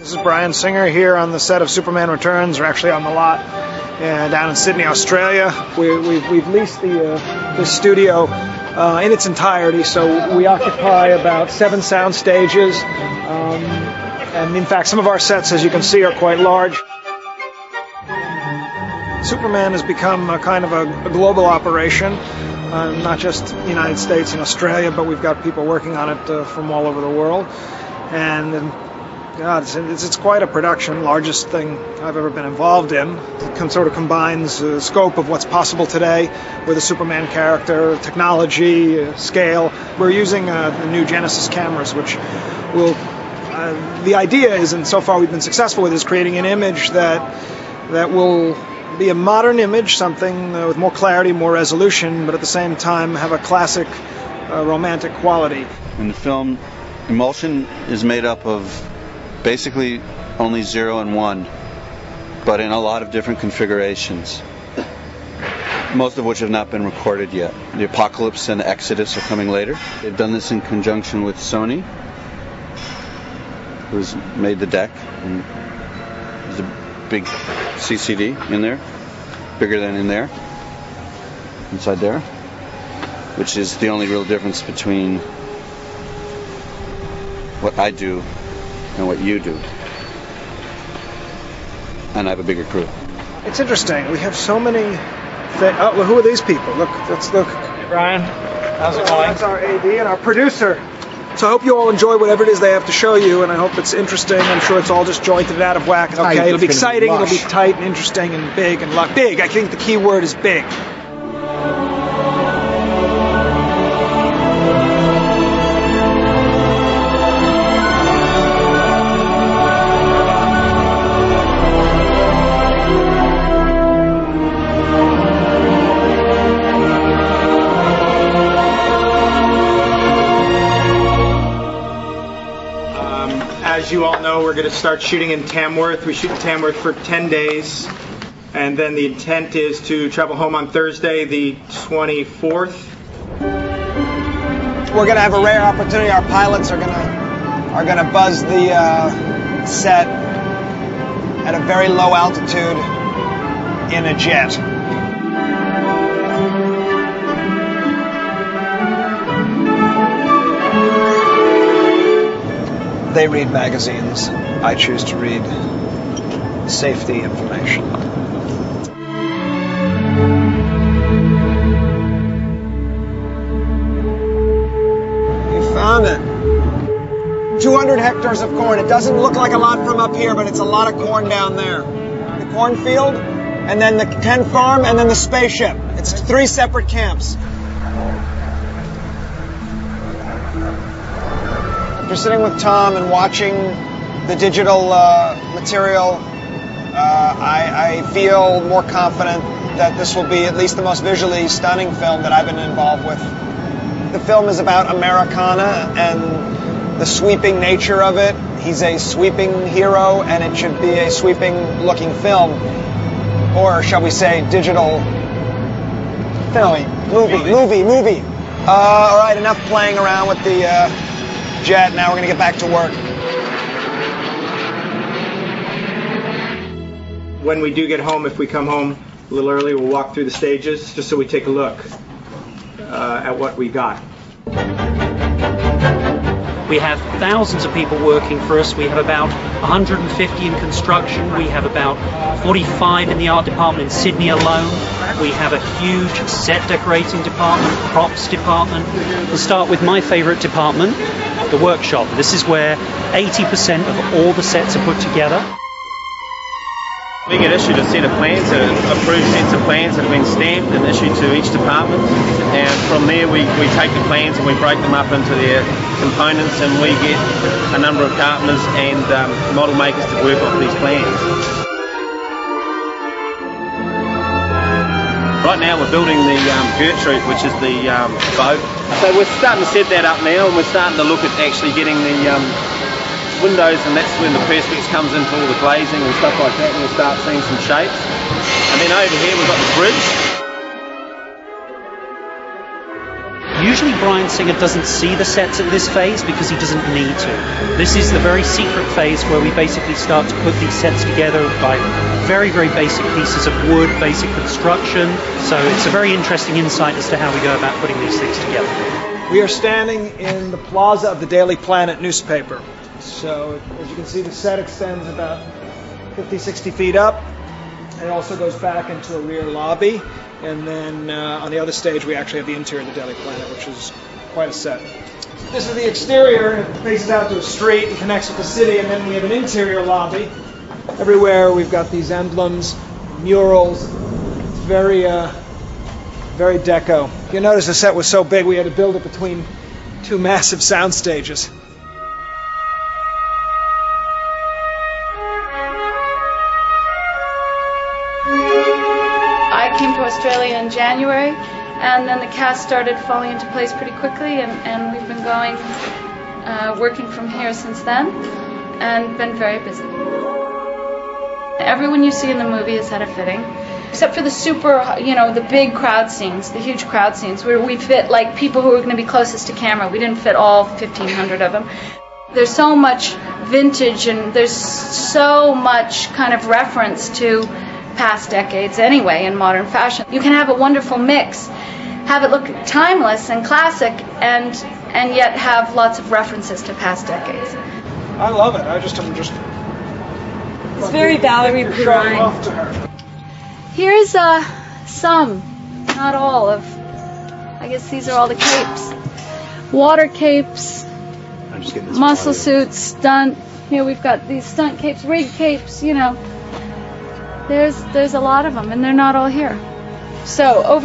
This is Brian Singer here on the set of Superman Returns, or actually on the lot down in Sydney, Australia. We've leased the studio in its entirety, so we occupy about 7 sound stages. And in fact, some of our sets, as you can see, are quite large. Superman has become a kind of a global operation, not just the United States and Australia, but we've got people working on it from all over the world. And God, it's quite a production, largest thing I've ever been involved in. It sort of combines the scope of what's possible today with a Superman character, technology, scale. We're using the new Genesis cameras, which will... the idea is, and so far we've been successful with, is creating an image that will be a modern image, something with more clarity, more resolution, but at the same time have a classic romantic quality. In the film, emulsion is made up of basically only 0 and 1, but in a lot of different configurations, most of which have not been recorded yet. The Apocalypse and Exodus are coming later. They've done this in conjunction with Sony, who's made the deck, and there's a big CCD in there, bigger than in there, inside there, which is the only real difference between what I do and what you do. And I have a bigger crew. It's interesting. We have so many things. Oh, well, who are these people? Look, let's look. Hey, Brian. How's it going? That's our AD and our producer. So I hope you all enjoy whatever it is they have to show you, and I hope it's interesting. I'm sure it's all just jointed and out of whack. Okay, it'll be exciting, it'll be tight and interesting and big and big. I think the key word is big. As you all know, we're going to start shooting in Tamworth. We shoot in Tamworth for 10 days, and then the intent is to travel home on Thursday, the 24th. We're going to have a rare opportunity. Our pilots are going to buzz the set at a very low altitude in a jet. They read magazines. I choose to read safety information. You found it. 200 hectares of corn. It doesn't look like a lot from up here, but it's a lot of corn down there. The cornfield, and then the 10 farm, and then the spaceship. It's 3 separate camps. After sitting with Tom and watching the digital material, I feel more confident that this will be at least the most visually stunning film that I've been involved with. The film is about Americana and the sweeping nature of it. He's a sweeping hero, and it should be a sweeping looking film, or shall we say digital film, movie. All right, enough playing around with the jet. Now we're going to get back to work. When we do get home, if we come home a little early, we'll walk through the stages just so we take a look at what we got. We have thousands of people working for us. We have about 150 in construction. We have about 45 in the art department in Sydney alone. We have a huge set decorating department, props department. We'll start with my favorite department, the workshop. This is where 80% of all the sets are put together. We get issued a set of plans, approved sets of plans that have been stamped and issued to each department, and from there we take the plans and we break them up into their components, and we get a number of carpenters and model makers to work off these plans. Right now we're building the Gertrude, which is the boat. So we're starting to set that up now, and we're starting to look at actually getting the windows, and that's when the perspex comes in for all the glazing and stuff like that, and we'll start seeing some shapes. And then over here we've got the bridge. Usually usually Bryan Singer doesn't see the sets at this phase because he doesn't need to. This is the very secret phase where we basically start to put these sets together by very, very basic pieces of wood, basic construction. So it's a very interesting insight as to how we go about putting these things together. We are standing in the plaza of the Daily Planet newspaper. So as you can see, the set extends about 50, 60 feet up. It also goes back into a rear lobby. And then on the other stage, we actually have the interior of the Daily Planet, which is quite a set. This is the exterior. It faces out to a street and connects with the city. And then we have an interior lobby. Everywhere we've got these emblems, murals. It's very, very deco. You notice the set was so big, we had to build it between two massive sound stages. I came to Australia in January, and then the cast started falling into place pretty quickly, and we've been going, working from here since then, and been very busy. Everyone you see in the movie has had a fitting, except for the the big crowd scenes, the huge crowd scenes, where we fit like people who are going to be closest to camera. We didn't fit all 1,500 of them. There's so much vintage, and there's so much kind of reference to past decades anyway in modern fashion. You can have a wonderful mix, have it look timeless and classic, and yet have lots of references to past decades. I love it. I'm just It's very Valerie showing off to her. Here's some, not all, of, I guess these are all the capes. Water capes, muscle suits, stunt. Here we've got these stunt capes, rig capes, There's a lot of them, and they're not all here. So over